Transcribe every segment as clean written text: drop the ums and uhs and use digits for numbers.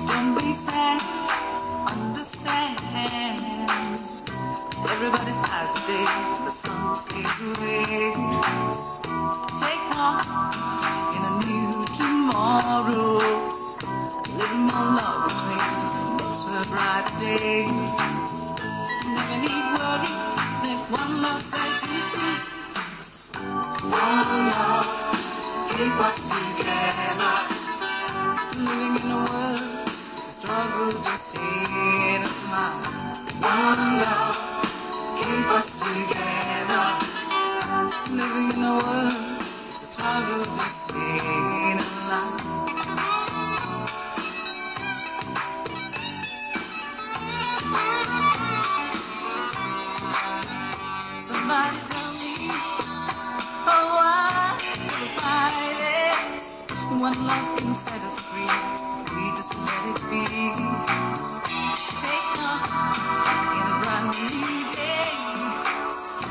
Don't be sad, understand. Everybody has a day when the sun stays away. Take heart in a new tomorrow. Living more love between makes for a brighter day. Never need worry, let one love set you free. One love, keep us together. Living in a world, it's a struggle just staying alive. One love, keep us together. Living in a world, it's a struggle just staying alive. Somebody tell me, oh, why we fight it? One love can set us free, we just let it be. Take off in a brand new day.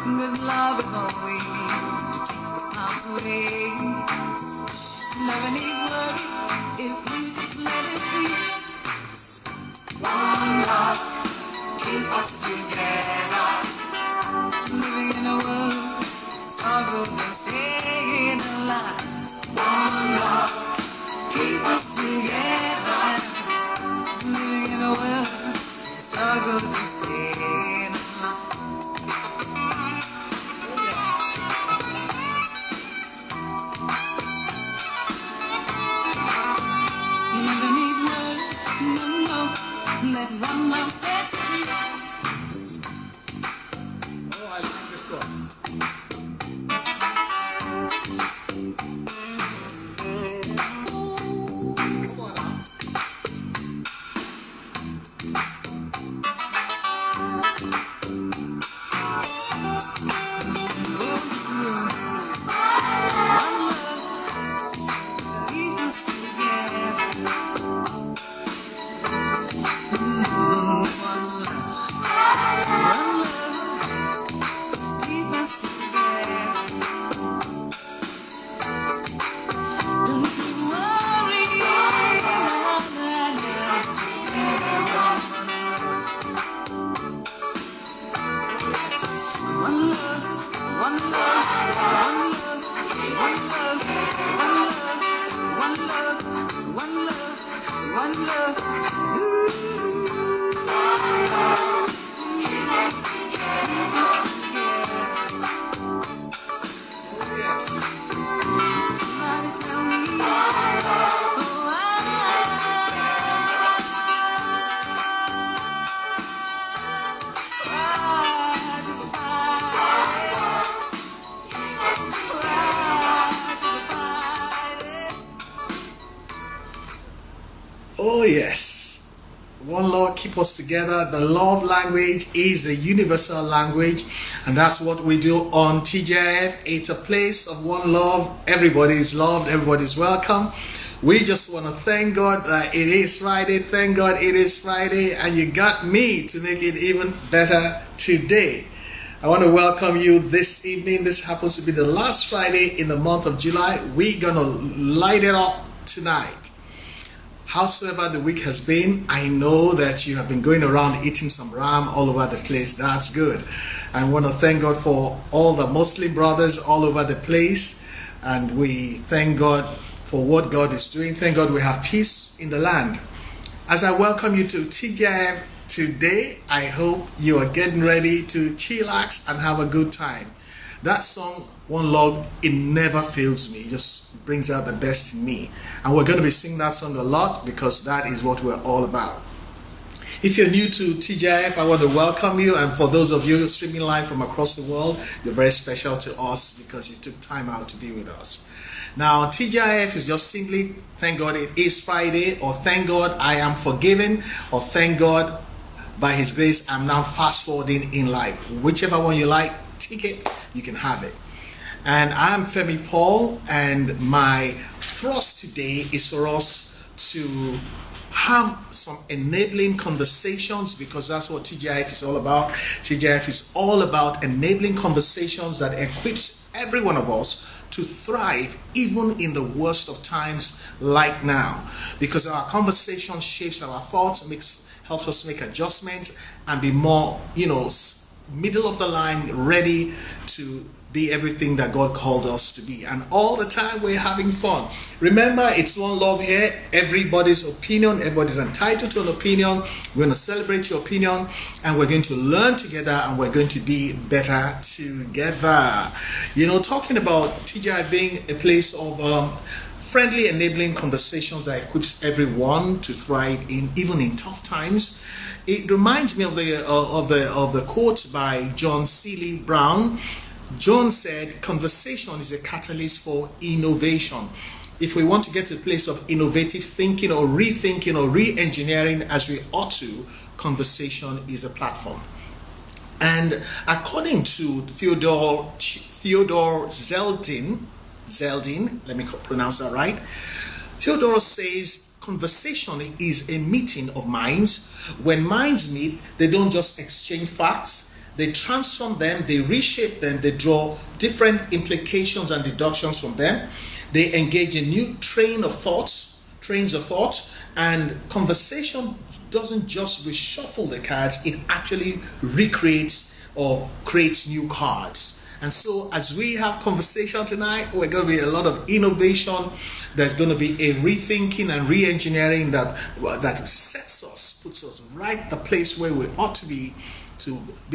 Good love is all we need to take the clouds away. Never need worry if you just let it be. One love, keep us together. Living in a world, struggle and staying alive. One love, keep us together. Living in a world, struggle to stay alive. You never need worry, no, let one love set you free. Oh, I like this one. Oh yes, one Lord keep us together. The love language is the universal language, and that's what we do on TJF. It's a place of one love. Everybody is loved, everybody is welcome. We just want to thank God that it is Friday. Thank God it is Friday, and you got me to make it even better today. I want to welcome you this evening. This happens to be the last Friday in the month of July. We're gonna light it up tonight. Howsoever the week has been, I know that you have been going around eating some ram all over the place. That's good. I want to thank God for all the Muslim brothers all over the place. And we thank God for what God is doing. Thank God we have peace in the land. As I welcome you to TJF today, I hope you are getting ready to chillax and have a good time. That song, One Love, it never fails me. It just brings out the best in me. And we're going to be singing that song a lot because that is what we're all about. If you're new to TJF, I want to welcome you. And for those of you streaming live from across the world, you're very special to us because you took time out to be with us. Now, TJF is just simply, thank God it is Friday, or thank God I am forgiven, or thank God by His grace I'm now fast forwarding in life. Whichever one you like, take it, you can have it. And I'm Femi Paul, and my thrust today is for us to have some enabling conversations, because that's what TJF is all about. TJF is all about enabling conversations that equips every one of us to thrive even in the worst of times like now, because our conversation shapes our thoughts, helps us make adjustments and be more, middle of the line, ready to be everything that God called us to be. And all the time we're having fun. Remember, it's One Love here. Everybody's opinion, everybody's entitled to an opinion. We're going to celebrate your opinion, and we're going to learn together, and we're going to be better together. Talking about TGI being a place of friendly, enabling conversations that equips everyone to thrive even in tough times. It reminds me of the quote by John Seeley Brown. John said, "Conversation is a catalyst for innovation." If we want to get to a place of innovative thinking or rethinking or re-engineering as we ought to, conversation is a platform. And according to Theodore Zeldin, let me pronounce that right. Theodore says conversation is a meeting of minds. When minds meet, they don't just exchange facts. They transform them, they reshape them, they draw different implications and deductions from them. They engage in new trains of thought, and conversation doesn't just reshuffle the cards, it actually recreates or creates new cards. And so as we have conversation tonight, we're going to be a lot of innovation. There's going to be a rethinking and re-engineering that sets us, puts us right the place we ought to be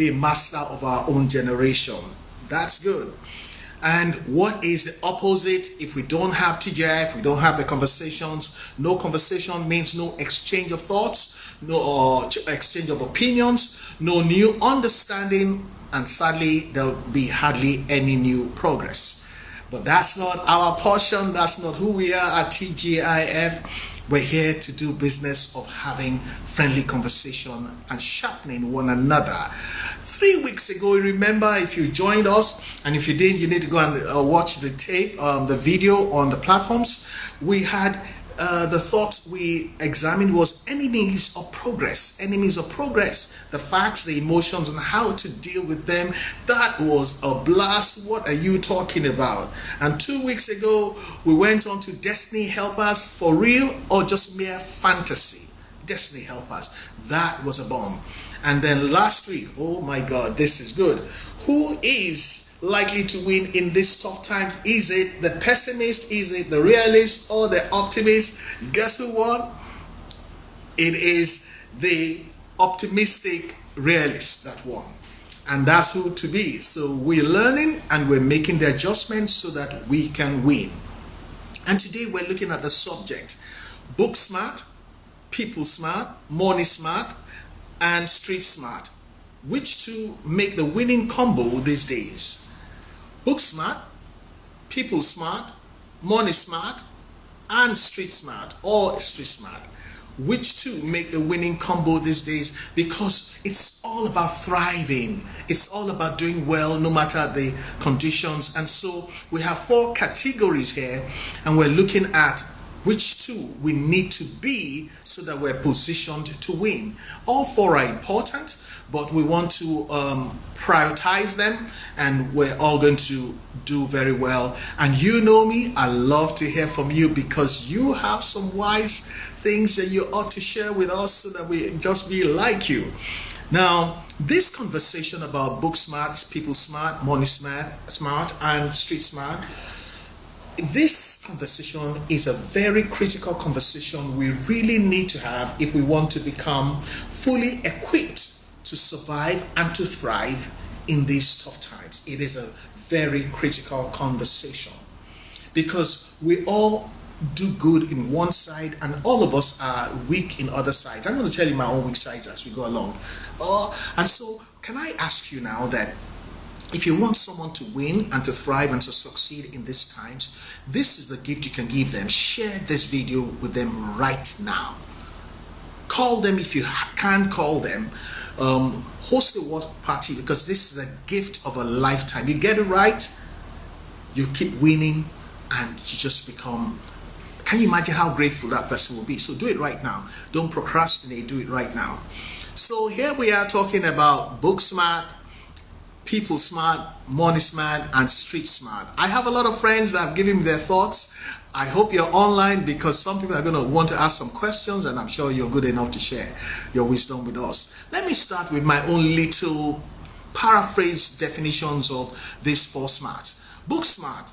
a master of our own generation. That's good. And what is the opposite? If we don't have TGI, if we don't have the conversations, no conversation means no exchange of thoughts, no exchange of opinions, no new understanding, and sadly, there'll be hardly any new progress. But that's not our portion. That's not who we are at TGIF. We're here to do business of having friendly conversation and sharpening one another. 3 weeks ago, remember, if you joined us, and if you didn't, you need to go and watch the tape, the video on the platforms. We had the thought we examined was enemies of progress. Enemies of progress. The facts, the emotions, and how to deal with them. That was a blast. What are you talking about? And 2 weeks ago, we went on to Destiny Helpers. For real or just mere fantasy? Destiny Helpers. That was a bomb. And then last week, oh my God, this is good. Who is likely to win in these tough times? Is it the pessimist? Is it the realist or the optimist? Guess who won? It is the optimistic realist that won. And that's who to be. So we're learning and we're making the adjustments so that we can win. And today we're looking at the subject: book smart, people smart, money smart, and street smart. Which two make the winning combo these days? Book smart, people smart, money smart, and street smart, or street smart. Which two make the winning combo these days? Because it's all about thriving. It's all about doing well no matter the conditions. And so we have 4 categories here, and we're looking at which two we need to be so that we're positioned to win. All 4 are important, but we want to prioritize them, and we're all going to do very well. And you know me, I love to hear from you because you have some wise things that you ought to share with us so that we just be like you. Now, this conversation about book smart, people smart, money smart, and street smart, this conversation is a very critical conversation we really need to have if we want to become fully equipped to survive and to thrive in these tough times. It is a very critical conversation because we all do good in one side and all of us are weak in other sides. I'm going to tell you my own weak sides as we go along. And so can I ask you now that if you want someone to win and to thrive and to succeed in these times, this is the gift you can give them. Share this video with them right now. Call them if you can't call them. Host a watch party, because this is a gift of a lifetime. You get it right, you keep winning, and you just become... Can you imagine how grateful that person will be? So do it right now. Don't procrastinate. Do it right now. So here we are talking about book smart, People Smart, Money Smart, and Street Smart. I have a lot of friends that have given me their thoughts. I hope you're online because some people are going to want to ask some questions, and I'm sure you're good enough to share your wisdom with us. Let me start with my own little paraphrase definitions of these 4 smarts. Book smart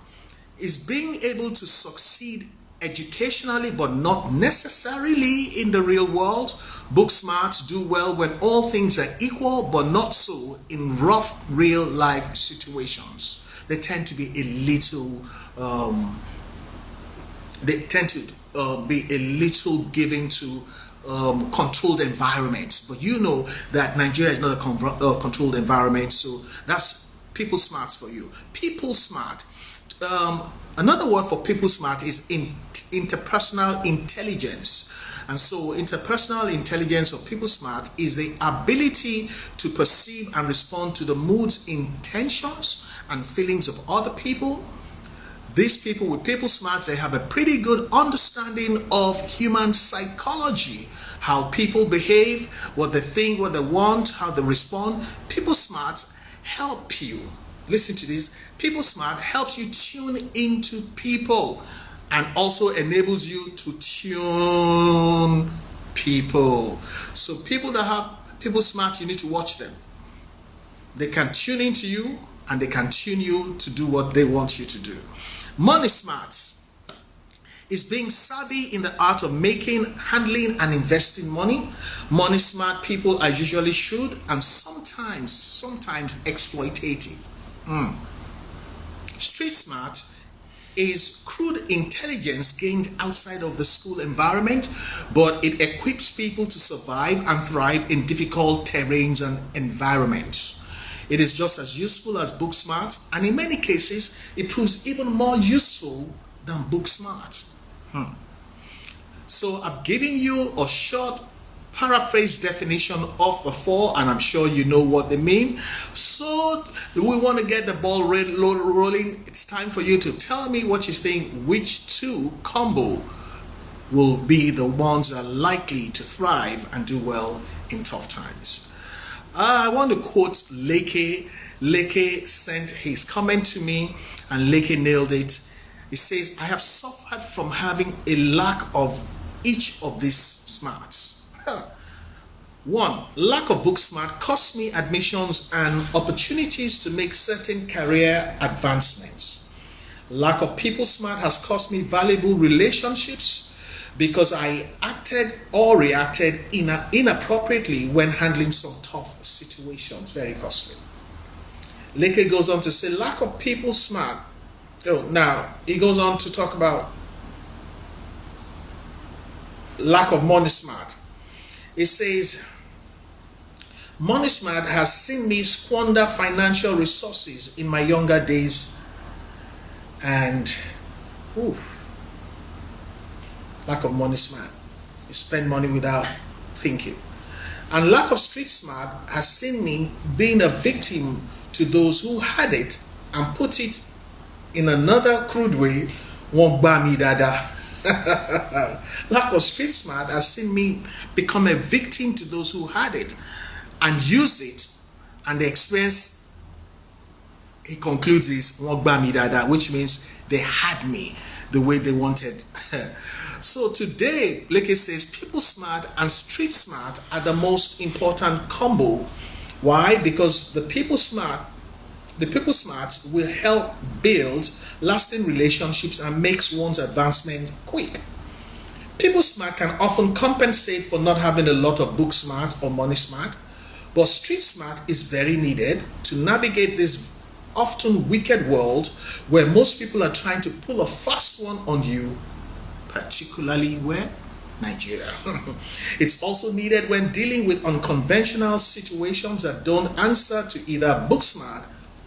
is being able to succeed educationally but not necessarily in the real world. Book smarts do well when all things are equal but not so in rough real life situations. They tend to be a little giving to controlled environments, but you know that Nigeria is not a controlled environment, so that's people smarts for you. People smart. Another word for people smart is interpersonal intelligence. And so interpersonal intelligence or people smart is the ability to perceive and respond to the moods, intentions, and feelings of other people. These people with people smarts, they have a pretty good understanding of human psychology, how people behave, what they think, what they want, how they respond. People smarts help you. Listen to this. People smart helps you tune into people and also enables you to tune people. So people that have people smart, you need to watch them. They can tune into you and they can tune you to do what they want you to do. Money smarts is being savvy in the art of making, handling, and investing money. Money smart people are usually shrewd and sometimes exploitative. Street smart is crude intelligence gained outside of the school environment, but it equips people to survive and thrive in difficult terrains and environments. It is just as useful as book smart, and in many cases, it proves even more useful than book smart. So I've given you a short paraphrase definition of the 4, and I'm sure you know what they mean. So we want to get the ball rolling. It's time for you to tell me what you think, which 2 combo will be the ones that are likely to thrive and do well in tough times. I want to quote Leke. Leke sent his comment to me, and Leke nailed it. He says, I have suffered from having a lack of each of these smarts. 1. Lack of book smart cost me admissions and opportunities to make certain career advancements. Lack of people smart has cost me valuable relationships because I acted or reacted inappropriately when handling some tough situations. Very costly. Leke goes on to say lack of people smart. Now he goes on to talk about lack of money smart. It says, money smart has seen me squander financial resources in my younger days, and lack of money smart. You spend money without thinking. And lack of street smart has seen me being a victim to those who had it and put it in another crude way, won't buy me dada. Lack of street smart has seen me become a victim to those who had it and used it, and the experience, he concludes, is which means they had me the way they wanted. So today, Leke says people smart and street smart are the most important combo. Why? Because the people smart will help build lasting relationships and makes one's advancement quick. People smart can often compensate for not having a lot of book smart or money smart, but street smart is very needed to navigate this often wicked world where most people are trying to pull a fast one on you, particularly where? Nigeria. It's also needed when dealing with unconventional situations that don't answer to either book smart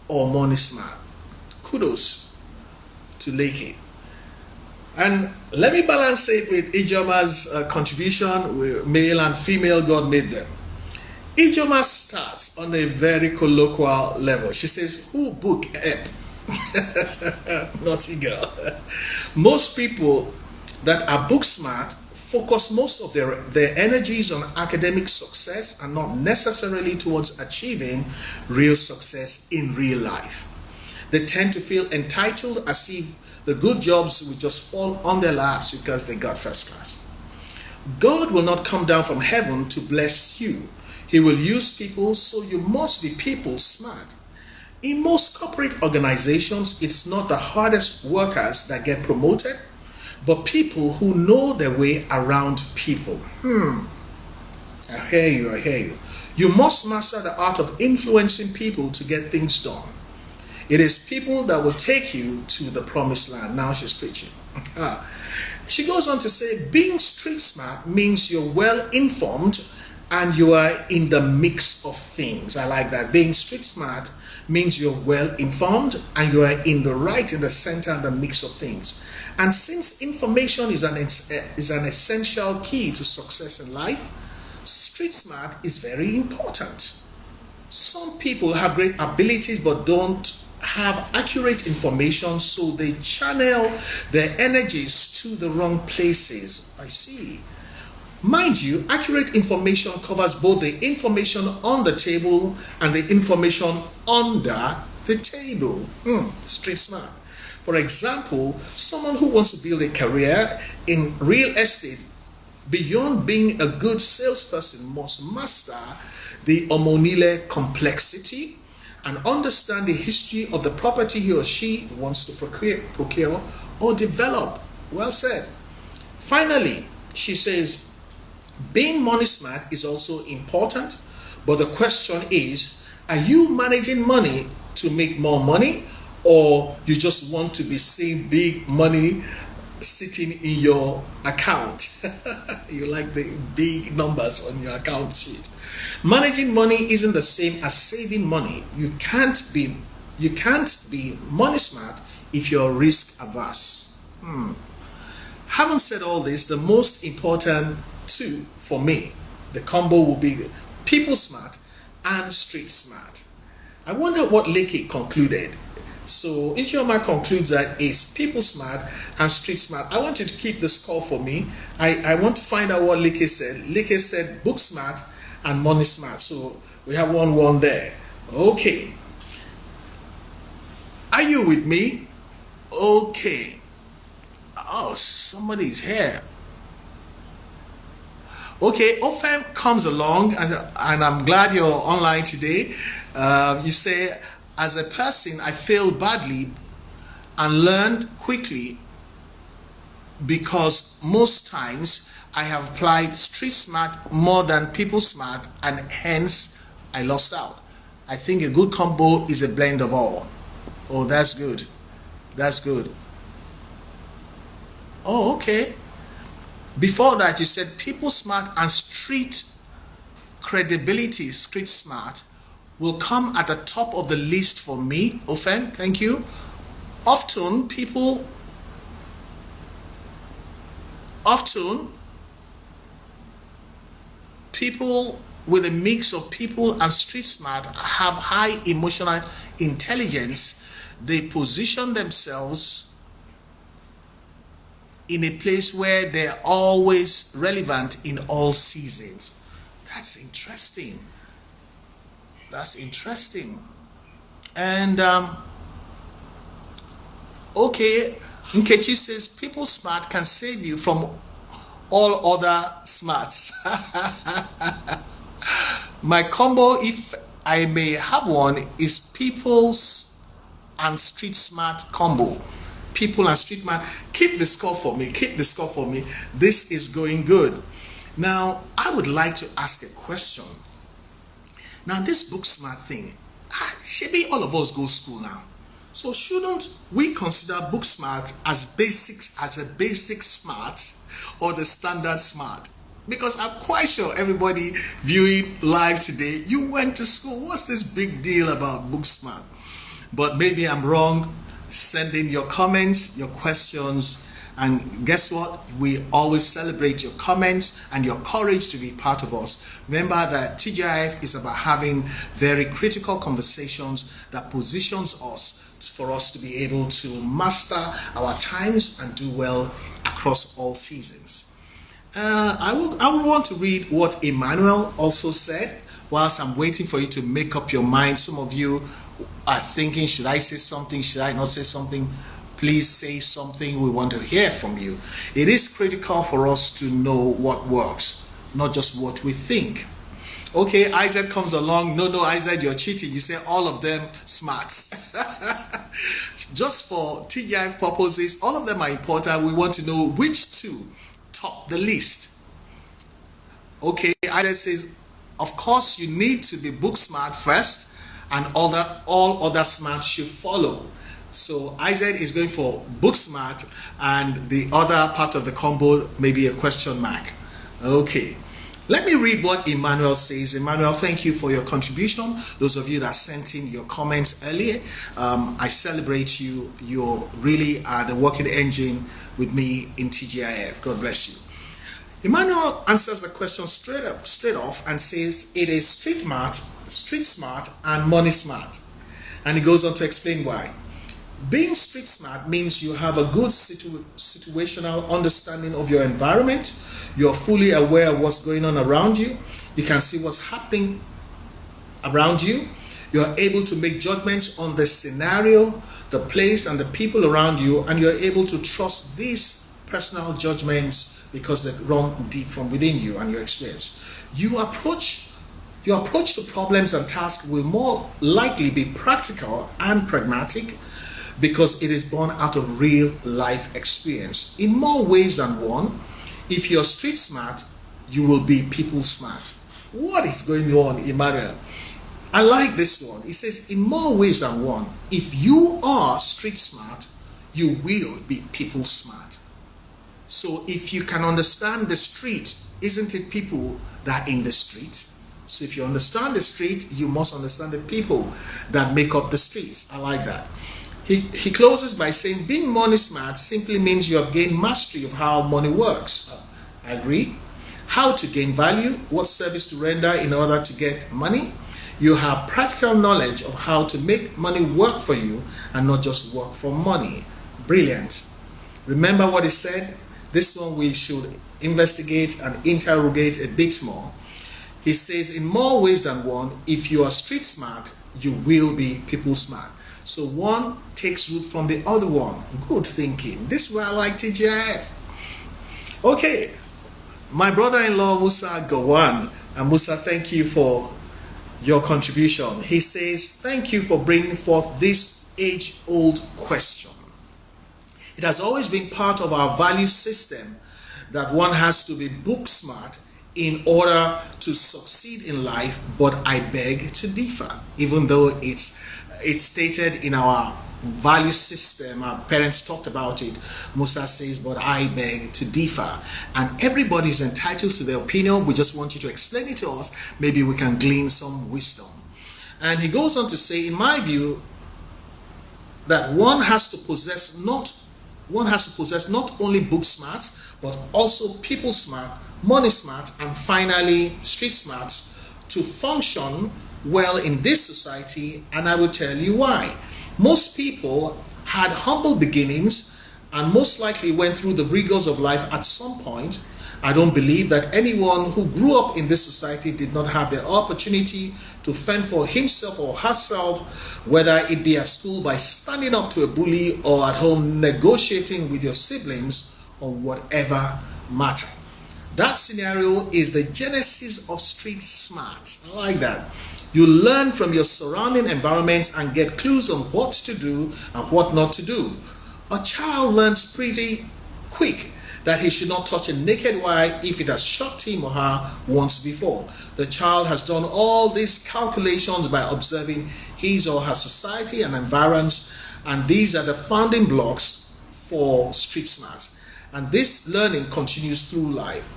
or money smart. Kudos to Leke. And let me balance it with Ijeoma's contribution with male and female. God made them. Ijeoma starts on a very colloquial level. She says, who book app? Naughty girl. Most people that are book smart focus most of their energies on academic success and not necessarily towards achieving real success in real life. They tend to feel entitled as if the good jobs will just fall on their laps because they got first class. God will not come down from heaven to bless you. He will use people, so you must be people smart. In most corporate organizations, it's not the hardest workers that get promoted, but people who know their way around people. I hear you. You must master the art of influencing people to get things done. It is people that will take you to the promised land. Now she's preaching. She goes on to say, being street smart means you're well informed and you are in the mix of things. I like that. Being street smart means you're well informed and you are in the center and the mix of things. And since information is an essential key to success in life, street smart is very important. Some people have great abilities but don't have accurate information, so they channel their energies to the wrong places. I see. Mind you, accurate information covers both the information on the table and the information under the table. Street smart. For example, someone who wants to build a career in real estate, beyond being a good salesperson, must master the Omonile complexity and understand the history of the property he or she wants to procure or develop. Well said. Finally, she says, being money smart is also important, but the question is, are you managing money to make more money, or you just want to be seeing big money sitting in your account? You like the big numbers on your account sheet. Managing money isn't the same as saving money. You can't be money smart if you're risk averse. Having said all this, the most important two for me, the combo will be people smart and street smart. I wonder what Lekki concluded. So Ijeoma concludes that it's people smart and street smart. I want you to keep the score for me. I want to find out what Lekki said. Lekki said book smart and money smart. So we have 1-1 there. Okay. Are you with me? Okay. Oh, somebody's here. Okay, Ofem comes along, and I'm glad you're online today. You say, as a person, I failed badly and learned quickly because most times I have applied street smart more than people smart, and hence I lost out. I think a good combo is a blend of all. Oh, that's good. That's good. Oh, okay. Before that, you said people smart and street credibility, street smart, will come at the top of the list for me. Ofen, thank you. Often people with a mix of people and street smart have high emotional intelligence. They position themselves in a place where they're always relevant in all seasons. That's interesting. That's interesting. And okay, Nkechi says people smart can save you from all other smarts. My combo, if I may have one, is people's and street smart combo. People and street smart. Keep the score for me. Keep the score for me. This is going good. Now, I would like to ask a question. Now, this book smart thing, should be all of us go to school now. So shouldn't we consider book smart as a basic smart or the standard smart? Because I'm quite sure everybody viewing live today, you went to school. What's this big deal about book smart? But maybe I'm wrong. Send in your comments, your questions, and guess what? We always celebrate your comments and your courage to be part of us. Remember that TGIF is about having very critical conversations that positions us for us to be able to master our times and do well across all seasons. I would want to read what Emmanuel also said whilst I'm waiting for you to make up your mind. Some of you are thinking, should I say something? Should I not say something? Please say something. We want to hear from you. It is critical for us to know what works, not just what we think. Okay, Isaac comes along. No, Isaac, you're cheating. You say all of them smarts. Just for TGIF purposes, all of them are important. We want to know which two top the list. Okay, Isaac says, of course, you need to be book smart first, and all other smarts should follow. So Isaac is going for book smart, and the other part of the combo maybe a question mark. Okay. Let me read what Emmanuel says. Emmanuel, thank you for your contribution. Those of you that sent in your comments earlier, I celebrate you. You really are the working engine with me in TGIF. God bless you. Emmanuel answers the question straight off and says it is street smart, and money smart. And he goes on to explain why. Being street smart means you have a good situational understanding of your environment. You're fully aware of what's going on around you. You can see what's happening around you. You're able to make judgments on the scenario, the place, and the people around you, and you're able to trust these personal judgments because they run deep from within you and your experience. Your approach to problems and tasks will more likely be practical and pragmatic, because it is born out of real life experience. In more ways than one, if you're street smart, you will be people smart. What is going on, Emmanuel? I like this one. It says, in more ways than one, if you are street smart, you will be people smart. So if you can understand the street, isn't it people that are in the street? So if you understand the street, you must understand the people that make up the streets. I like that. He closes by saying being money smart simply means you have gained mastery of how money works. I agree. How to gain value, what service to render in order to get money. You have practical knowledge of how to make money work for you and not just work for money. Brilliant. Remember what he said? This one we should investigate and interrogate a bit more. He says in more ways than one, if you are street smart, you will be people smart. So one takes root from the other one. Good thinking. This is why I like TGIF. Okay, my brother-in-law Musa Gawan. And Musa, thank you for your contribution. He says, thank you for bringing forth this age-old question. It has always been part of our value system that one has to be book smart in order to succeed in life, but I beg to differ, even though it's stated in our value system. Our parents talked about it. Musa says, but I beg to differ. And everybody is entitled to their opinion. We just want you to explain it to us. Maybe we can glean some wisdom. And he goes on to say, in my view, that one has to possess not only book smart, but also people smart, money smart, and finally street smart to function well in this society. And I will tell you why. Most people had humble beginnings and most likely went through the rigors of life at some point. I don't believe that anyone who grew up in this society did not have the opportunity to fend for himself or herself, whether it be at school by standing up to a bully or at home negotiating with your siblings on whatever matter. That scenario is the genesis of street smart. I like that. You learn from your surrounding environments and get clues on what to do and what not to do. A child learns pretty quick that he should not touch a naked wire if it has shocked him or her once before. The child has done all these calculations by observing his or her society and environs, and these are the founding blocks for street smarts. And this learning continues through life.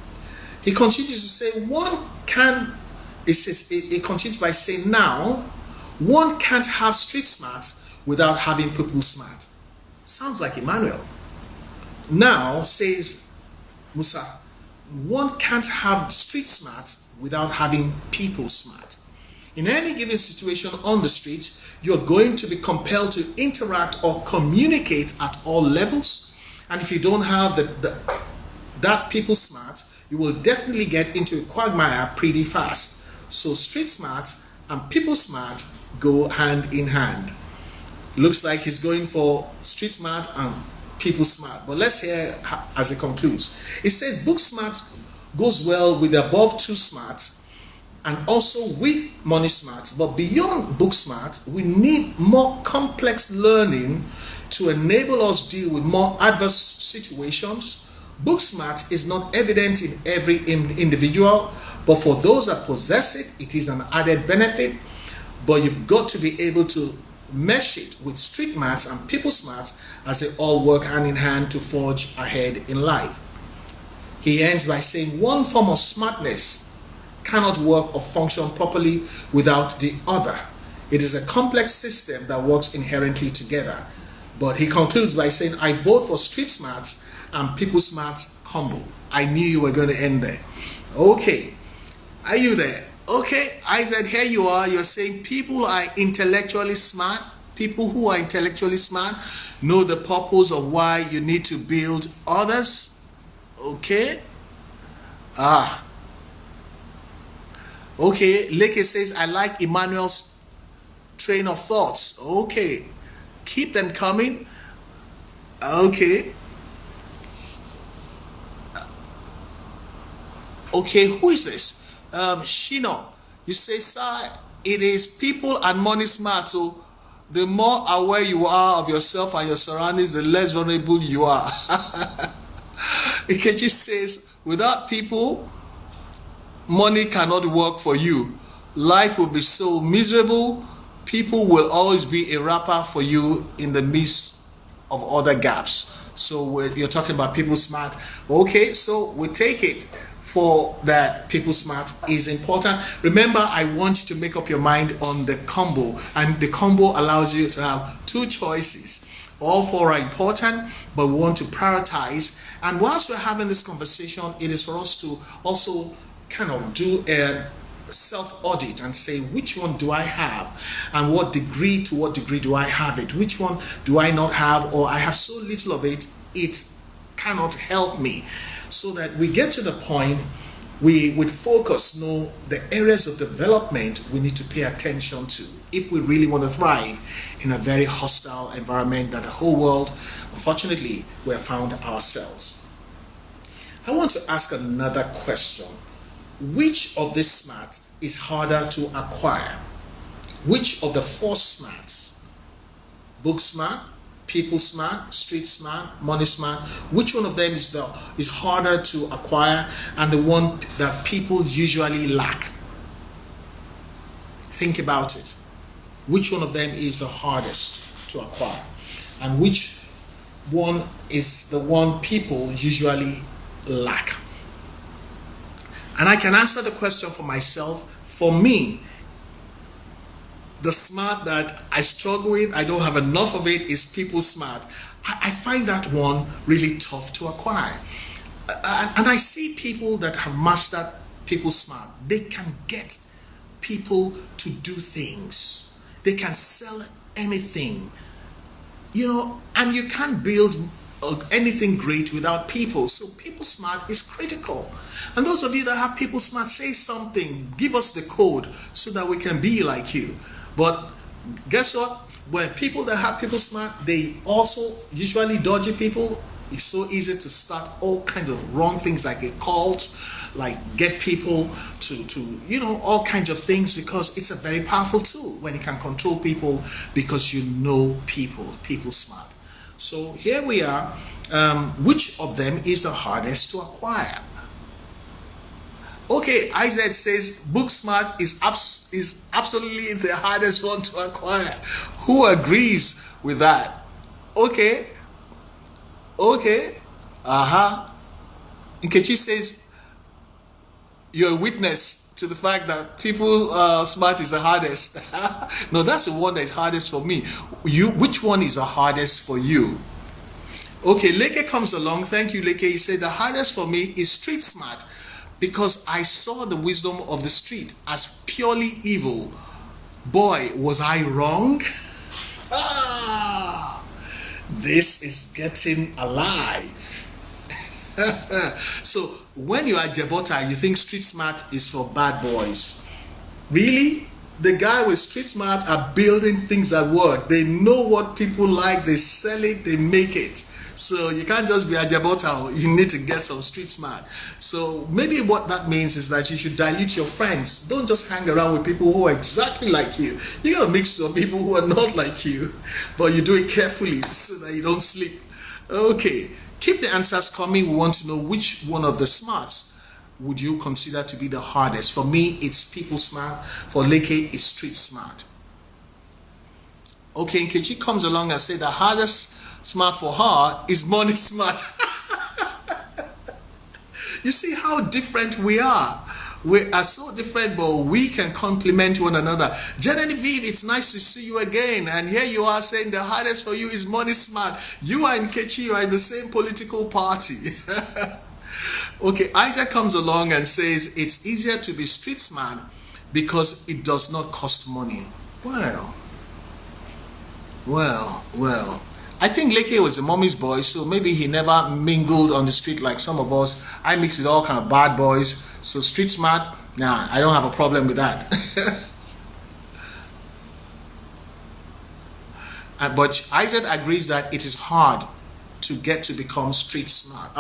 He continues to say it continues by saying, now, one can't have street smart without having people smart. Sounds like Emmanuel. Now, says Musa, one can't have street smart without having people smart. In any given situation on the street, you're going to be compelled to interact or communicate at all levels. And if you don't have that people smart, you will definitely get into a quagmire pretty fast. So street smart and people smart go hand in hand. Looks like he's going for street smart and people smart. But let's hear as it concludes. It says book smart goes well with the above two smarts and also with money smart. But beyond book smart, we need more complex learning to enable us deal with more adverse situations. Book smart is not evident in every individual, but for those that possess it, it is an added benefit. But you've got to be able to mesh it with street smarts and people smarts as they all work hand in hand to forge ahead in life. He ends by saying one form of smartness cannot work or function properly without the other. It is a complex system that works inherently together. But he concludes by saying, I vote for street smarts and people smarts combo. I knew you were going to end there. Okay, are you there? Okay, I said, here you are. You're saying people are intellectually smart. People who are intellectually smart know the purpose of why you need to build others. Okay. Okay, Leke says, I like Emmanuel's train of thoughts. Okay, keep them coming. Okay. Okay, who is this? Shino, you say, sir, it is people and money smart. So the more aware you are of yourself and your surroundings, the less vulnerable you are. Ikechi says, without people, money cannot work for you. Life will be so miserable. People will always be a wrapper for you in the midst of other gaps. So you're talking about people smart. Okay, so we take it for that people smart is important. Remember, I want you to make up your mind on the combo, and the combo allows you to have two choices. All four are important, but we want to prioritize. And whilst we're having this conversation, it is for us to also kind of do a self-audit and say, which one do I have, and what degree do I have it? Which one do I not have, or I have so little of it, it cannot help me. So that we get to the point we would focus, know the areas of development we need to pay attention to if we really want to thrive in a very hostile environment that the whole world, unfortunately, we have found ourselves. I want to ask another question. Which of these smarts is harder to acquire? Which of the four smarts? Book smart, people smart, street smart, money smart. Which one of them is harder to acquire and the one that people usually lack? Think about it. Which one of them is the hardest to acquire? And which one is the one people usually lack? And I can answer the question for myself. For me, the smart that I struggle with, I don't have enough of it, is people smart. I find that one really tough to acquire. And I see people that have mastered people smart. They can get people to do things. They can sell anything. You know, and you can't build anything great without people. So people smart is critical. And those of you that have people smart, say something. Give us the code so that we can be like you. But guess what? When people that have people smart, they also usually dodgy people. It's so easy to start all kinds of wrong things like a cult, like get people to all kinds of things, because it's a very powerful tool when you can control people because you know people smart. So here we are. Which of them is the hardest to acquire? Okay, Isaac says book smart is absolutely the hardest one to acquire. Who agrees with that? Okay. Nkechi says you're a witness to the fact that people smart is the hardest. No, that's the one that is hardest for me. Which one is the hardest for you? Okay, Leke comes along. Thank you, Leke. He said the hardest for me is street smart, because I saw the wisdom of the street as purely evil. Boy, was I wrong? This is getting alive. So when you are Jebota, you think street smart is for bad boys. Really? The guy with street smart are building things that work. They know what people like, they sell it, they make it. So you can't just be a Jebota, you need to get some street smart. So maybe what that means is that you should dilute your friends. Don't just hang around with people who are exactly like you. You gotta mix some people who are not like you, but you do it carefully so that you don't sleep. Okay, keep the answers coming. We want to know which one of the smarts would you consider to be the hardest. For me, it's people smart. For Leke, it's street smart. Okay, Nkechi comes along and says the hardest smart for her is money smart. You see how different we are. We are so different, but we can complement one another. Genevieve, it's nice to see you again. And here you are saying the hardest for you is money smart. You are in Nkechi, you are in the same political party. Okay, Isaac comes along and says it's easier to be street smart because it does not cost money. Well. I think Leke was a mommy's boy, so maybe he never mingled on the street like some of us. I mix with all kind of bad boys, so street smart, nah, I don't have a problem with that. But Isaac agrees that it is hard to get to become street smart.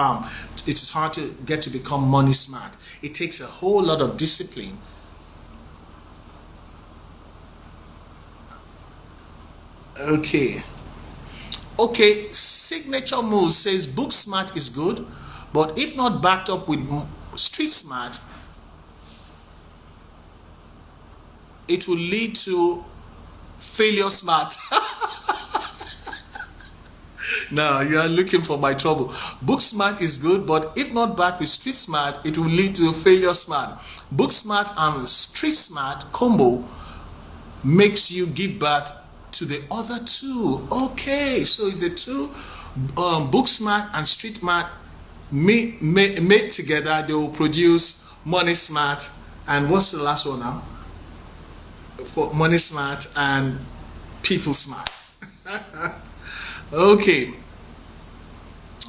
It is hard to get to become money smart. It takes a whole lot of discipline. Okay, Signature Move says book smart is good, but if not backed up with street smart, it will lead to failure smart. Now you are looking for my trouble. Book smart is good, but if not backed with street smart, it will lead to failure smart. Book smart and street smart combo makes you give birth to the other two. Okay, so if the two book smart and street smart made together, they will produce money smart. And what's the last one now? For money smart and people smart. Okay.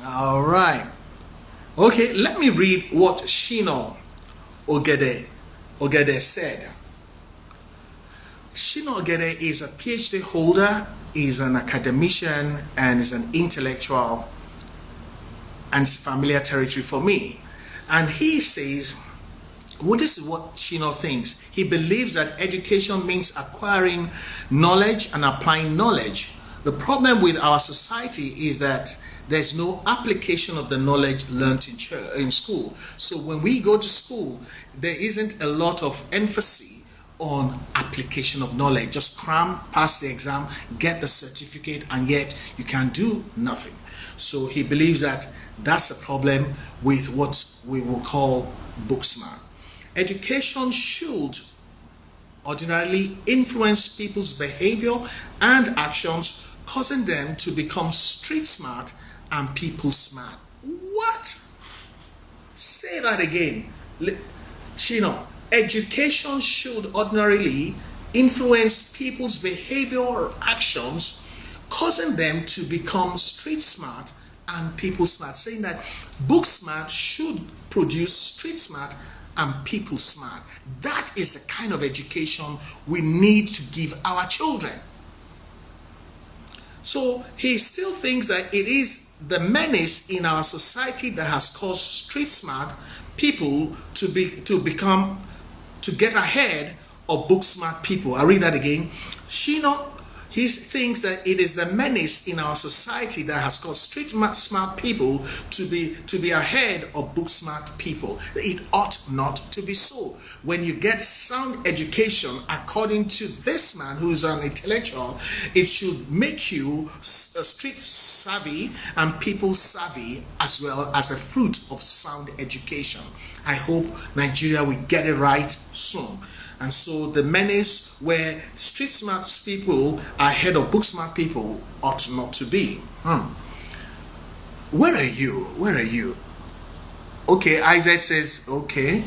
All right. Okay, let me read what Shino Ogede said. Shino Ogede is a PhD holder, is an academician, and is an intellectual, and it's familiar territory for me. And he says, well, this is what Shino thinks. He believes that education means acquiring knowledge and applying knowledge. The problem with our society is that there's no application of the knowledge learned in school. So when we go to school, there isn't a lot of emphasis on application of knowledge. Just cram, pass the exam, get the certificate, and yet you can do nothing. So he believes that that's a problem with what we will call book smart. Education should ordinarily influence people's behavior and actions, causing them to become street smart and people smart. What? Say that again. Shino, education should ordinarily influence people's behavior or actions, causing them to become street smart and people smart. Saying that book smart should produce street smart and people smart. That is the kind of education we need to give our children. So he still thinks that it is the menace in our society that has caused street smart people to get ahead of book smart people. I read that again. Shino, he thinks that it is the menace in our society that has caused street smart people to be ahead of book smart people. It ought not to be so. When you get sound education, according to this man who is an intellectual, it should make you street savvy and people savvy as well as a fruit of sound education. I hope Nigeria will get it right soon. And so the menace where street smart people are ahead of book smart people ought not to be. Where are you? Where are you? Okay, Isaac says, okay.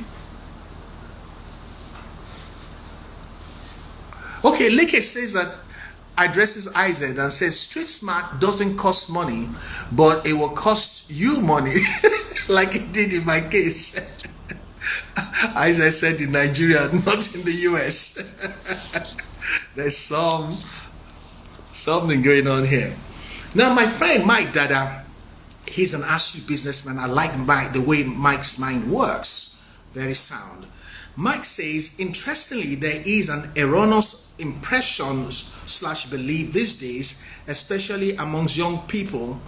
Okay, Leke says that, addresses Isaac and says street smart doesn't cost money, but it will cost you money. like it did in my case. As I said, in Nigeria, not in the US. There's something going on here. Now, my friend Mike Dada, he's an astute businessman. I like the way Mike's mind works. Very sound. Mike says, interestingly, there is an erroneous impression / belief these days, especially amongst young people,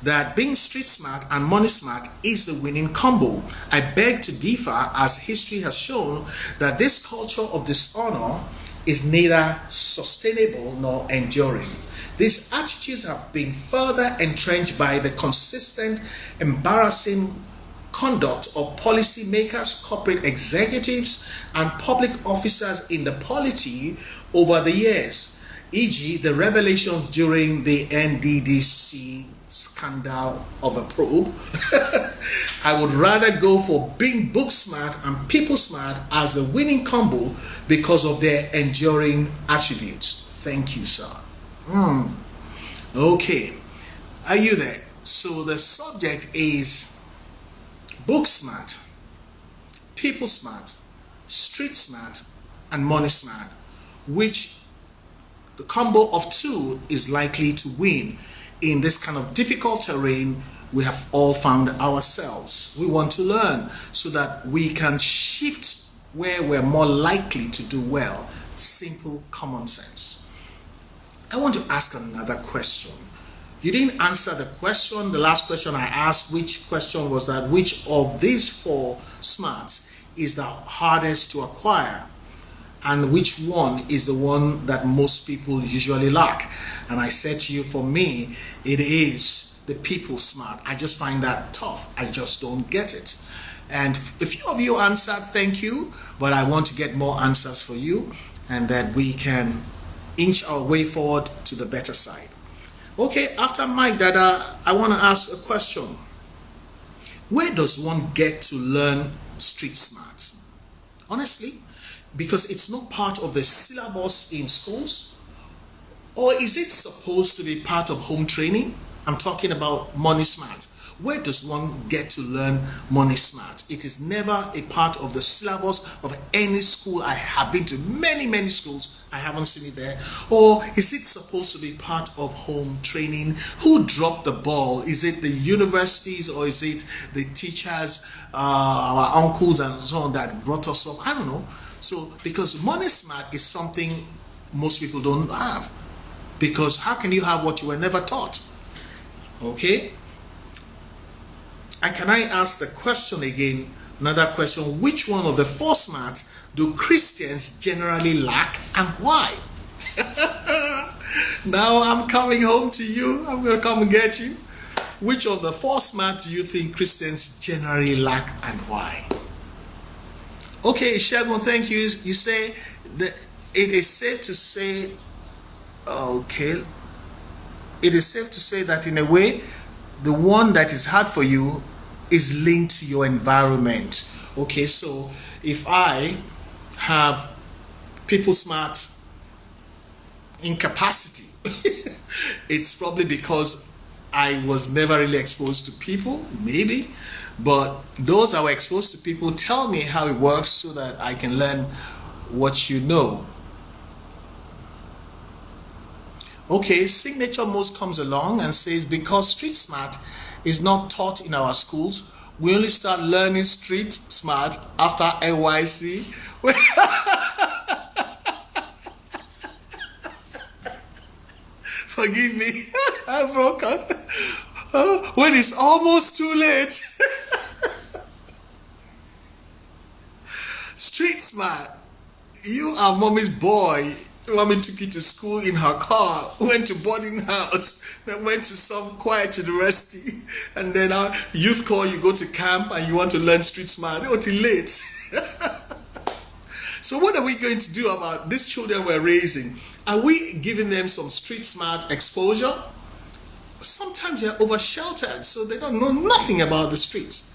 that being street smart and money smart is the winning combo. I beg to differ, as history has shown that this culture of dishonor is neither sustainable nor enduring. These attitudes have been further entrenched by the consistent, embarrassing conduct of policymakers, corporate executives, and public officers in the polity over the years, e.g. the revelations during the NDDC scandal of a probe. I would rather go for being book smart and people smart as the winning combo because of their enduring attributes. Thank you, sir. Okay, are you there? So the subject is book smart, people smart, street smart, and money smart, which the combo of two is likely to win in this kind of difficult terrain we have all found ourselves. We want to learn so that we can shift where we're more likely to do well. Simple common sense. I want to ask another question. You didn't answer the question. The last question I asked, which question was that? Which of these four smarts is the hardest to acquire? And which one is the one that most people usually lack? And I said to you, for me, it is the people smart. I just find that tough. I just don't get it. And a few of you answered, thank you. But I want to get more answers for you, and that we can inch our way forward to the better side. Okay, after Mike Dada, I want to ask a question. Where does one get to learn street smart? Honestly, because it's not part of the syllabus in schools? Or is it supposed to be part of home training? I'm talking about money smart. Where does one get to learn money smart? It is never a part of the syllabus of any school. I have been to many schools. I haven't seen it there. Or is it supposed to be part of home training? Who dropped the ball? Is it the universities, or is it the teachers, our uncles and so on that brought us up? I don't know. So, because money smart is something most people don't have. Because how can you have what you were never taught? Okay? And can I ask the question again, another question, which one of the four smarts do Christians generally lack, and why? Now I'm coming home to you. I'm going to come and get you. Which of the four smarts do you think Christians generally lack, and why? Okay, Shagun, thank you. You say that it is safe to say, okay, it is safe to say that in a way, the one that is hard for you is linked to your environment. Okay, so if I have people smart incapacity, it's probably because I was never really exposed to people, maybe. But those that were exposed to people tell me how it works so that I can learn what you know. Okay, Signature Most comes along and says, because street smart is not taught in our schools, we only start learning street smart after NYC. Forgive me, I'm broken. When it's almost too late. Street smart, you are mommy's boy. Mommy took you to school in her car, went to boarding house, then went to some quiet university, and then our youth call, you go to camp and you want to learn street smart. They were too late. So what are we going to do about these children we're raising? Are we giving them some street smart exposure? Sometimes they're over sheltered, so they don't know nothing about the streets.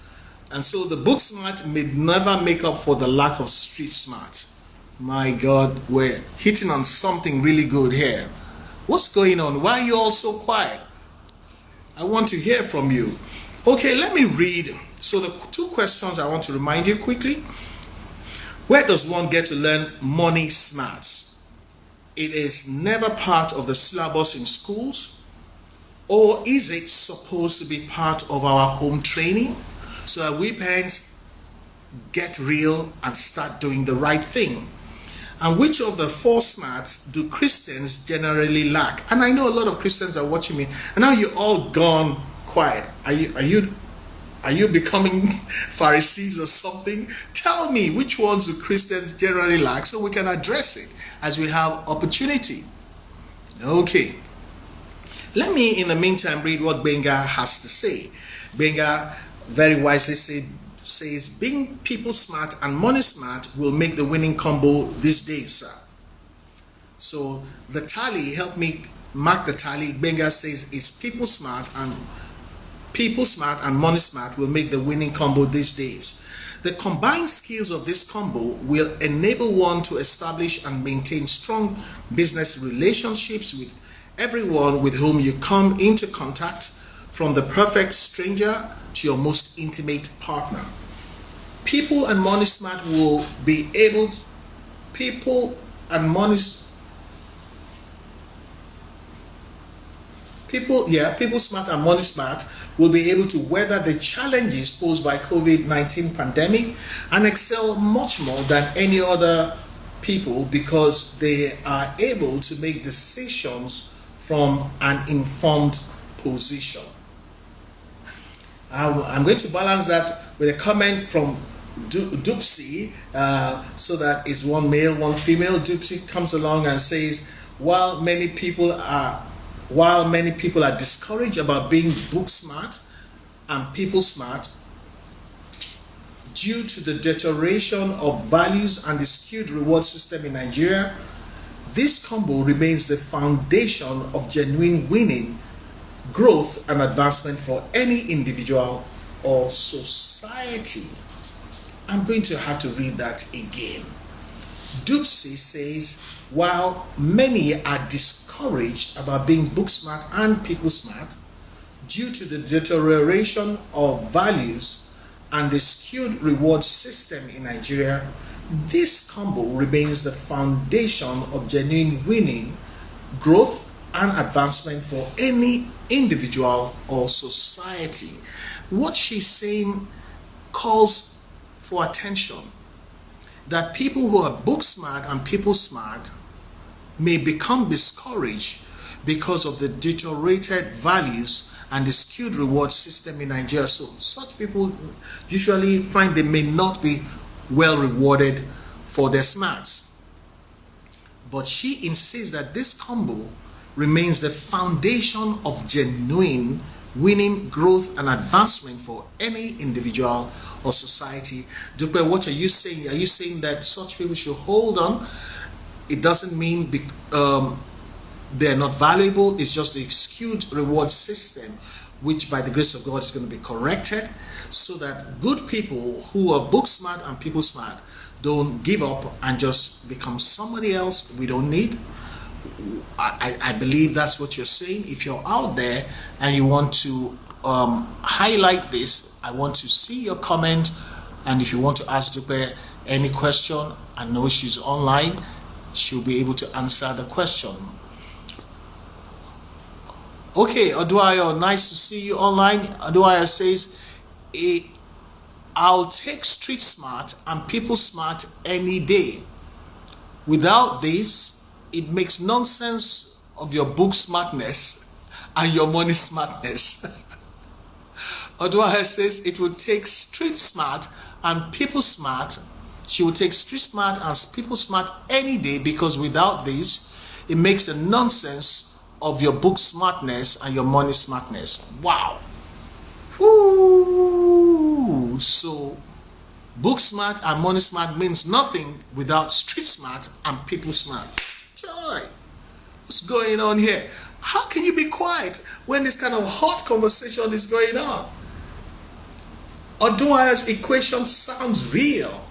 And so the book smart may never make up for the lack of street smart. My God, we're hitting on something really good here. What's going on? Why are you all so quiet? I want to hear from you. Okay, let me read So the two questions I want to remind you quickly. Where does one get to learn money smarts? It is never part of the syllabus in schools, or is it supposed to be part of our home training so that we parents get real and start doing the right thing? And which of the four smarts do Christians generally lack? And I know a lot of Christians are watching me, and now you're all gone quiet. Are you becoming Pharisees or something? Tell me, which ones do Christians generally lack so we can address it as we have opportunity. Okay. Let me, in the meantime, read what Benga has to say. Benga very wisely says, being people smart and money smart will make the winning combo these days, sir. So the tally, help me mark the tally. Benga says it's people smart and money smart will make the winning combo these days. The combined skills of this combo will enable one to establish and maintain strong business relationships with everyone with whom you come into contact, from the perfect stranger to your most intimate partner. People and money smart will be able to, people smart and money smart will be able to weather the challenges posed by COVID-19 pandemic and excel much more than any other people because they are able to make decisions from an informed position. I'm going to balance that with a comment from Dupsy, so that is one male, one female. Dupsy comes along and says, while many people are discouraged about being book smart and people smart due to the deterioration of values and the skewed reward system in Nigeria, this combo remains the foundation of genuine winning, growth and advancement for any individual or society. I'm going to have to read that again. Dupsy says, while many are discouraged about being book smart and people smart due to the deterioration of values and the skewed reward system in Nigeria, this combo remains the foundation of genuine winning, growth and advancement for any individual or society. What she's saying calls for attention, that people who are book smart and people smart may become discouraged because of the deteriorated values and the skewed reward system in Nigeria. So such people usually find they may not be well rewarded for their smarts. But she insists that this combo remains the foundation of genuine winning, growth and advancement for any individual or society. Dupe, what are you saying? Are you saying that such people should hold on? It doesn't mean they're not valuable. It's just the skewed reward system, which by the grace of God is going to be corrected, so that good people who are book smart and people smart don't give up and just become somebody else we don't need. I believe that's what you're saying. If you're out there and you want to highlight this, I want to see your comment. And if you want to ask Dupe any question, I know she's online, she'll be able to answer the question. Okay, Oduayo, nice to see you online. Oduayo says, I'll take street smart and people smart any day. Without this, it makes nonsense of your book smartness and your money smartness. Oduayo says it will take street smart and people smart. She will take street smart and people smart any day, because without this, it makes a nonsense of your book smartness and your money smartness. Wow. Ooh. So book smart and money smart means nothing without street smart and people smart. Joy, what's going on here? How can you be quiet when this kind of hot conversation is going on? Oduayo's equation sounds real.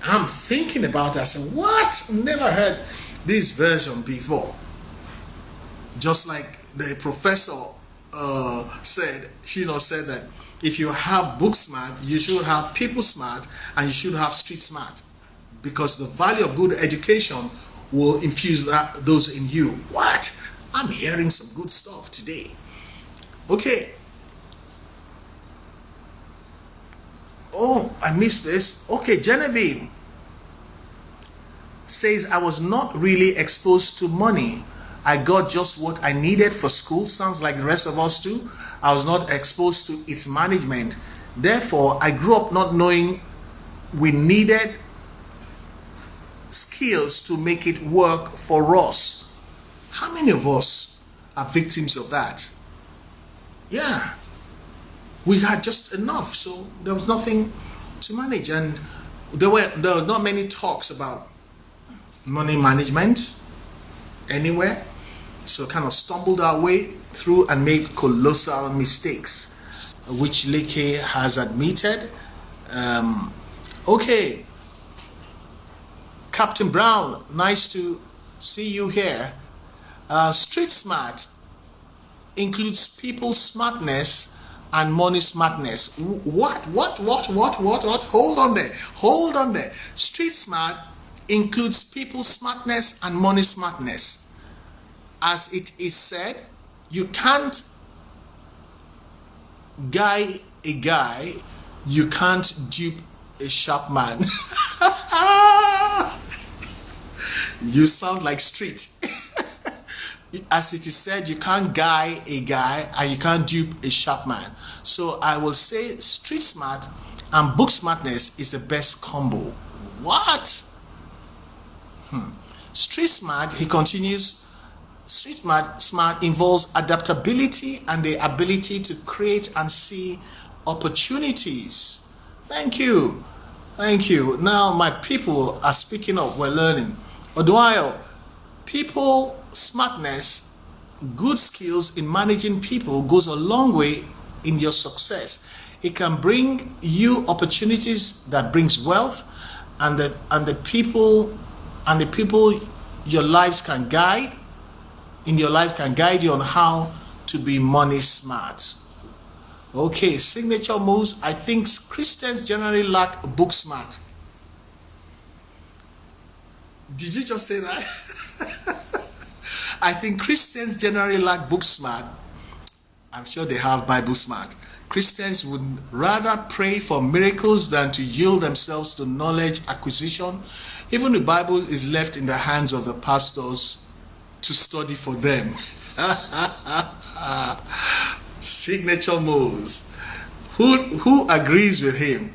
I'm thinking about it. I said, what? Never heard this version before. Just like the professor said that if you have book smart, you should have people smart, and you should have street smart, because the value of good education will infuse those in you. What? I'm hearing some good stuff today. Okay. Oh, I missed this. Okay, Genevieve says, I was not really exposed to money. I got just what I needed for school. Sounds like the rest of us too. I was not exposed to its management. Therefore, I grew up not knowing we needed skills to make it work for us. How many of us are victims of that? Yeah. We had just enough, so there was nothing to manage, and there were not many talks about money management anywhere, so kind of stumbled our way through and made colossal mistakes, which Leke has admitted. Okay, Captain Brown, nice to see you here. Street smart includes people smartness and money smartness. What? Hold on there. Street smart includes people smartness and money smartness. As it is said, you can't guy a guy, you can't dupe a sharp man. You sound like street. As it is said, you can't guy a guy and you can't dupe a sharp man. So I will say street smart and book smartness is the best combo. What? Street smart, he continues, street smart involves adaptability and the ability to create and see opportunities. Thank you. Now my people are speaking up, we're learning. Oduayo, people smartness, good skills in managing people goes a long way in your success. It can bring you opportunities that brings wealth, and the people your lives can guide you on how to be money smart. Okay, signature moves. I think Christians generally lack book smart. Did you just say that? I think Christians generally lack book smart. I'm sure they have Bible smart. Christians would rather pray for miracles than to yield themselves to knowledge acquisition. Even the Bible is left in the hands of the pastors to study for them. Signature moves. Who agrees with him?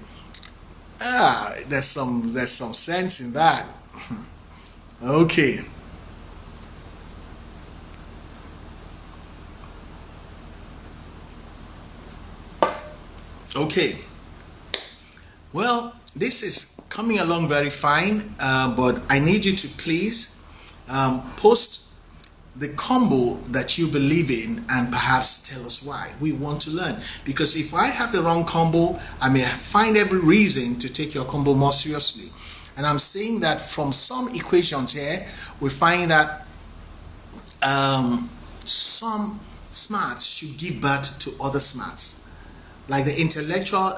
There's some sense in that. Okay. Okay. Well, this is coming along very fine, but I need you to please post the combo that you believe in and perhaps tell us why. We want to learn, because if I have the wrong combo, I may find every reason to take your combo more seriously. And I'm saying that from some equations here, we find that some smarts should give birth to other smarts. Like the intellectual,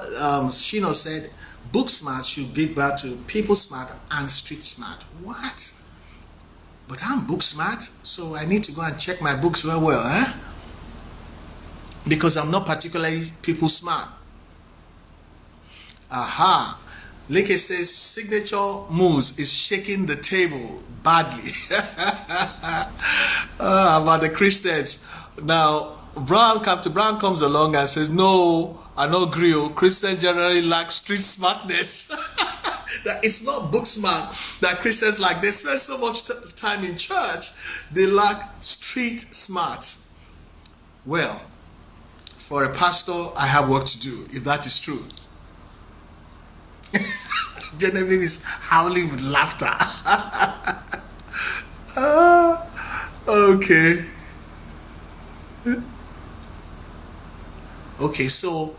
Shino said, book smart should give birth to people smart and street smart. What? But I'm book smart, so I need to go and check my books very well, because I'm not particularly people smart. Aha. Leke says signature moves is shaking the table badly. About the Christians. Now, Captain Brown comes along and says, no, I don't agree. Christians generally lack street smartness. That it's not book smart that Christians lack. They spend so much time in church, they lack street smart. Well, for a pastor, I have work to do, if that is true. Genevieve is howling with laughter. Okay. Okay, so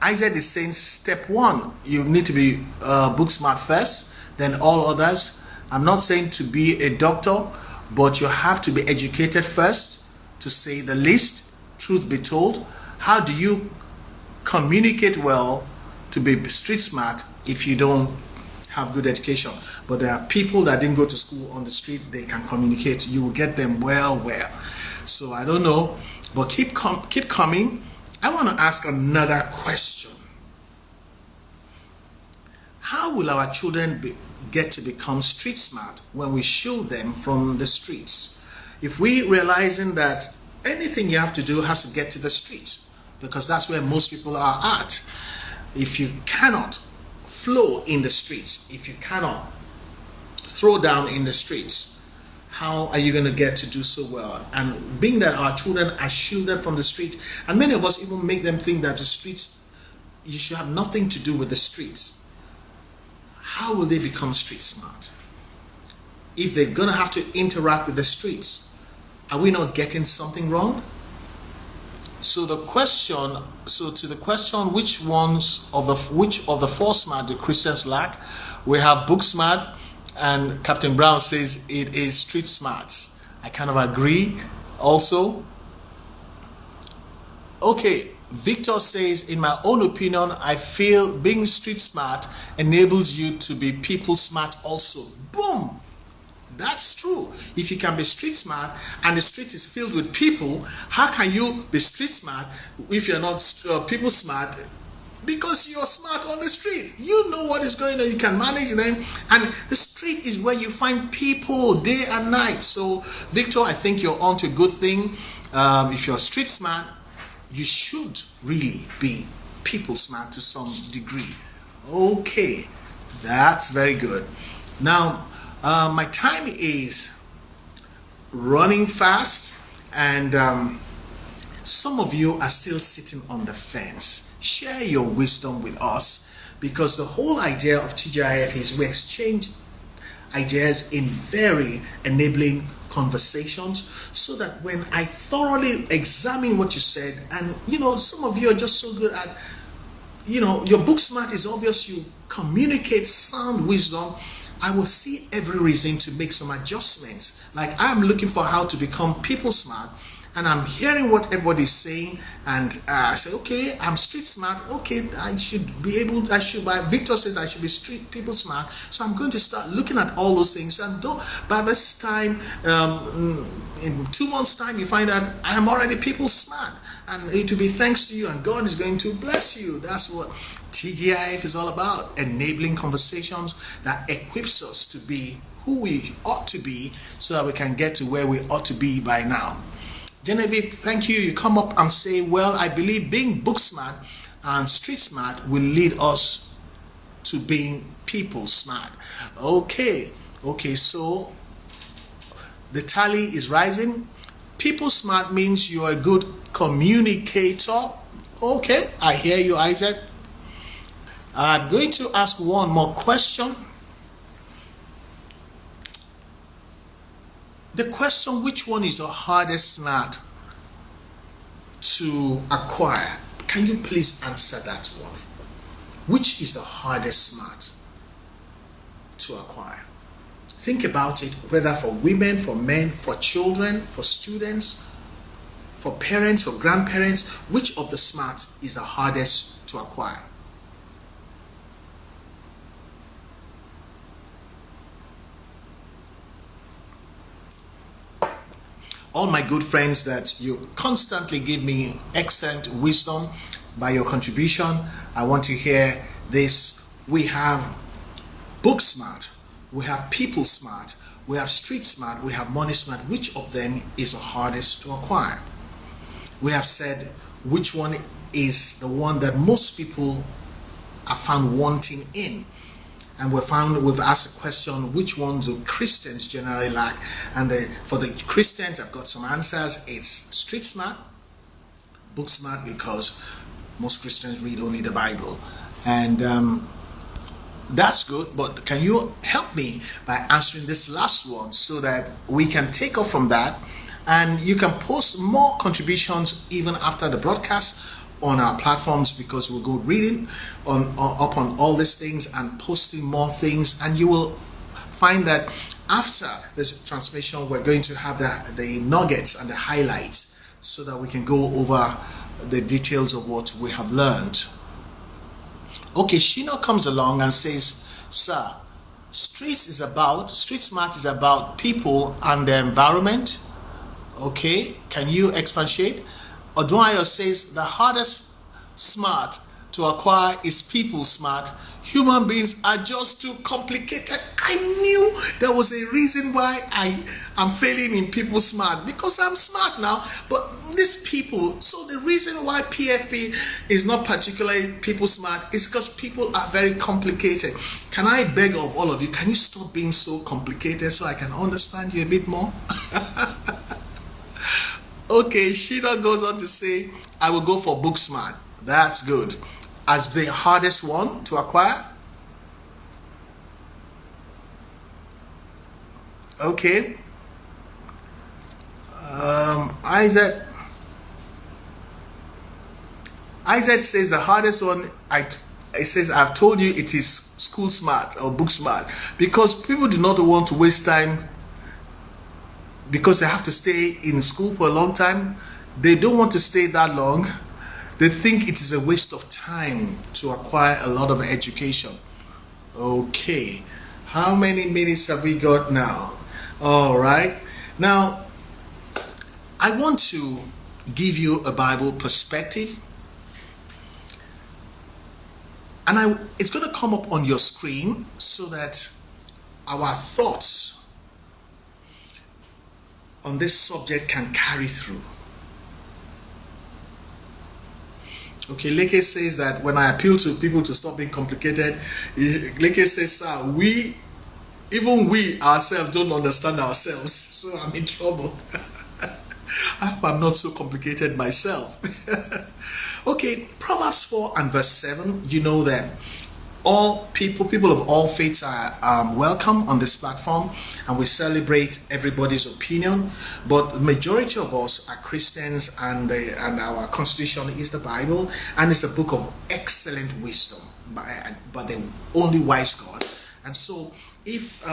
Isaac is saying step one, you need to be book smart first, then all others. I'm not saying to be a doctor, but you have to be educated first to say the least. Truth be told, how do you communicate well to be street smart if you don't have good education? But there are people that didn't go to school on the street, they can communicate. You will get them well. So I don't know, but keep coming. I want to ask another question. How will our children get to become street smart when we shield them from the streets? If we realizing that anything you have to do has to get to the streets, because that's where most people are at. If you cannot flow in the streets, if you cannot throw down in the streets, how are you going to get to do so well? And being that our children are shielded from the street, and many of us even make them think that the streets, you should have nothing to do with the streets. How will they become street smart? If they're going to have to interact with the streets, are we not getting something wrong? So to the question, which of the four smart do Christians lack? We have book smart, and Captain Brown says it is street smarts. I kind of agree also. Okay, Victor says, in my own opinion, I feel being street smart enables you to be people smart also. Boom! That's true. If you can be street smart and the street is filled with people, how can you be street smart if you're not people smart? Because you're smart on the street. You know what is going on. You can manage them. And the street is where you find people day and night. So, Victor, I think you're onto a good thing. If you're street smart, you should really be people smart to some degree. Okay, that's very good. Now, my time is running fast, and some of you are still sitting on the fence. Share your wisdom with us, because the whole idea of TGIF is we exchange ideas in very enabling conversations, so that when I thoroughly examine what you said, and some of you are just so good at, your book smart is obvious, you communicate sound wisdom, I will see every reason to make some adjustments. Like, I'm looking for how to become people smart, and I'm hearing what everybody's saying, and I say, okay, I'm street smart. Okay, I should be able. Victor says I should be street people smart. So I'm going to start looking at all those things. And by this time, in 2 months' time, you find that I am already people smart, and it will be thanks to you, and God is going to bless you. That's what TGIF is all about: enabling conversations that equips us to be who we ought to be, so that we can get to where we ought to be by now. Genevieve, thank you. You come up and say, well, I believe being book smart and street smart will lead us to being people smart. Okay, so the tally is rising. People smart means you're a good communicator. Okay, I hear you, Isaac. I'm going to ask one more question. The question, which one is the hardest smart to acquire? Can you please answer that one? Which is the hardest smart to acquire? Think about it, whether for women, for men, for children, for students, for parents, for grandparents. Which of the smarts is the hardest to acquire? All my good friends that you constantly give me excellent wisdom by your contribution, I want to hear this. We have book smart, we have people smart, we have street smart, we have money smart. Which of them is the hardest to acquire? We have said which one is the one that most people are found wanting in. And we've asked a question, which ones do Christians generally lack? And for the Christians, I've got some answers. It's street smart, book smart, because most Christians read only the Bible. And that's good, but can you help me by answering this last one so that we can take off from that? And you can post more contributions even after the broadcast on our platforms, because we'll go reading up on all these things and posting more things, and you will find that after this transmission we're going to have the nuggets and the highlights so that we can go over the details of what we have learned. Okay, Shino comes along and says, sir, street smart is about people and the environment. Okay, can you expatiate? Odunayo says the hardest smart to acquire is people smart. Human beings are just too complicated. I knew there was a reason why I am failing in people smart, because I'm smart now, but these people, so the reason why PFP is not particularly people smart is because people are very complicated. Can I beg of all of you, can you stop being so complicated so I can understand you a bit more? Okay, Shida goes on to say, I will go for book smart. That's good. As the hardest one to acquire. Okay. Isaac says the hardest one, it says, I've told you it is school smart or book smart, because people do not want to waste time because they have to stay in school for a long time. They don't want to stay that long. They think it is a waste of time to acquire a lot of education. Okay, how many minutes have we got now? All right, now I want to give you a Bible perspective, and it's going to come up on your screen so that our thoughts on this subject can carry through. Okay, Leke says that when I appeal to people to stop being complicated, Leke says, sir, we ourselves don't understand ourselves, so I'm in trouble. I hope I'm not so complicated myself. Okay, Proverbs 4 and verse 7, you know that all people of all faiths are welcome on this platform, and we celebrate everybody's opinion, but the majority of us are Christians, and our constitution is the Bible, and it's a book of excellent wisdom by the only wise God. And so if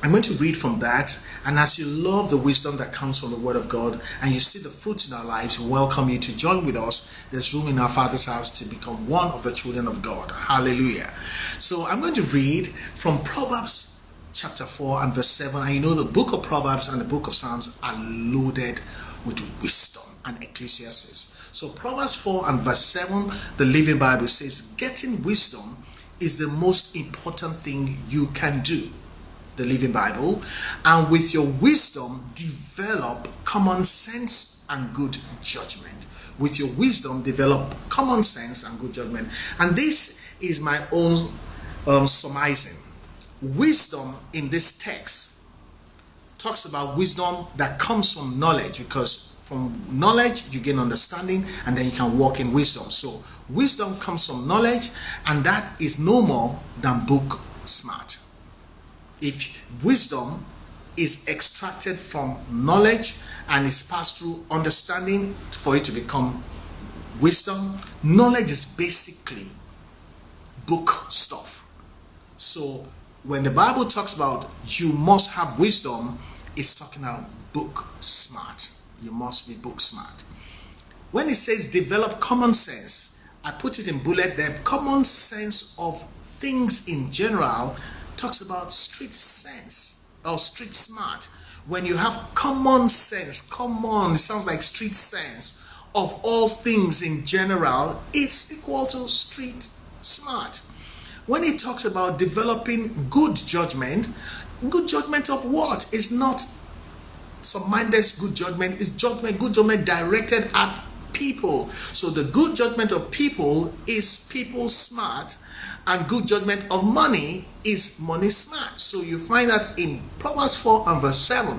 I'm going to read from that, and as you love the wisdom that comes from the Word of God and you see the fruits in our lives, we welcome you to join with us. There's room in our Father's house to become one of the children of God. Hallelujah. So I'm going to read from Proverbs chapter 4 and verse 7. And you know the book of Proverbs and the book of Psalms are loaded with wisdom and Ecclesiastes. So Proverbs 4 and verse 7, the Living Bible says, getting wisdom is the most important thing you can do. The Living Bible. And with your wisdom, develop common sense and good judgment. With your wisdom, develop common sense and good judgment. And this is my own surmising. Wisdom in this text talks about wisdom that comes from knowledge, because from knowledge you gain understanding, and then you can walk in wisdom. So wisdom comes from knowledge, and that is no more than book smart. If wisdom is extracted from knowledge and is passed through understanding for it to become wisdom, knowledge is basically book stuff. So when the Bible talks about you must have wisdom, it's talking about book smart. You must be book smart. When it says develop common sense, I put it in bullet there. Common sense of things in general talks about street sense or street smart. When you have common sense, it sounds like street sense of all things in general, it's equal to street smart. When it talks about developing good judgment of what? Is not some mindless good judgment, is good judgment directed at people. So the good judgment of people is people smart, and good judgment of money is money smart. So you find that in Proverbs 4 and verse 7,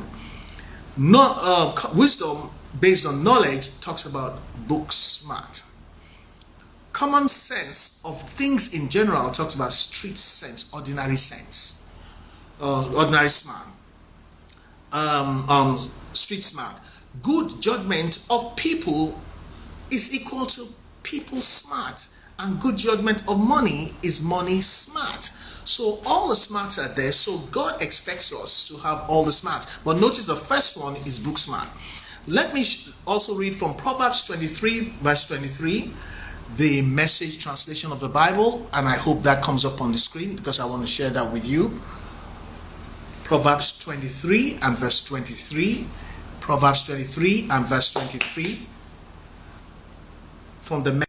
wisdom based on knowledge talks about book smart. Common sense of things in general talks about street sense, ordinary sense, ordinary smart, street smart. Good judgment of people is equal to people smart, and good judgment of money is money smart. So all the smarts are there. So God expects us to have all the smarts. But notice the first one is book smart. Let me also read from Proverbs 23 verse 23, the Message translation of the Bible, and I hope that comes up on the screen because I want to share that with you. Proverbs 23 and verse 23. Proverbs 23 and verse 23 from the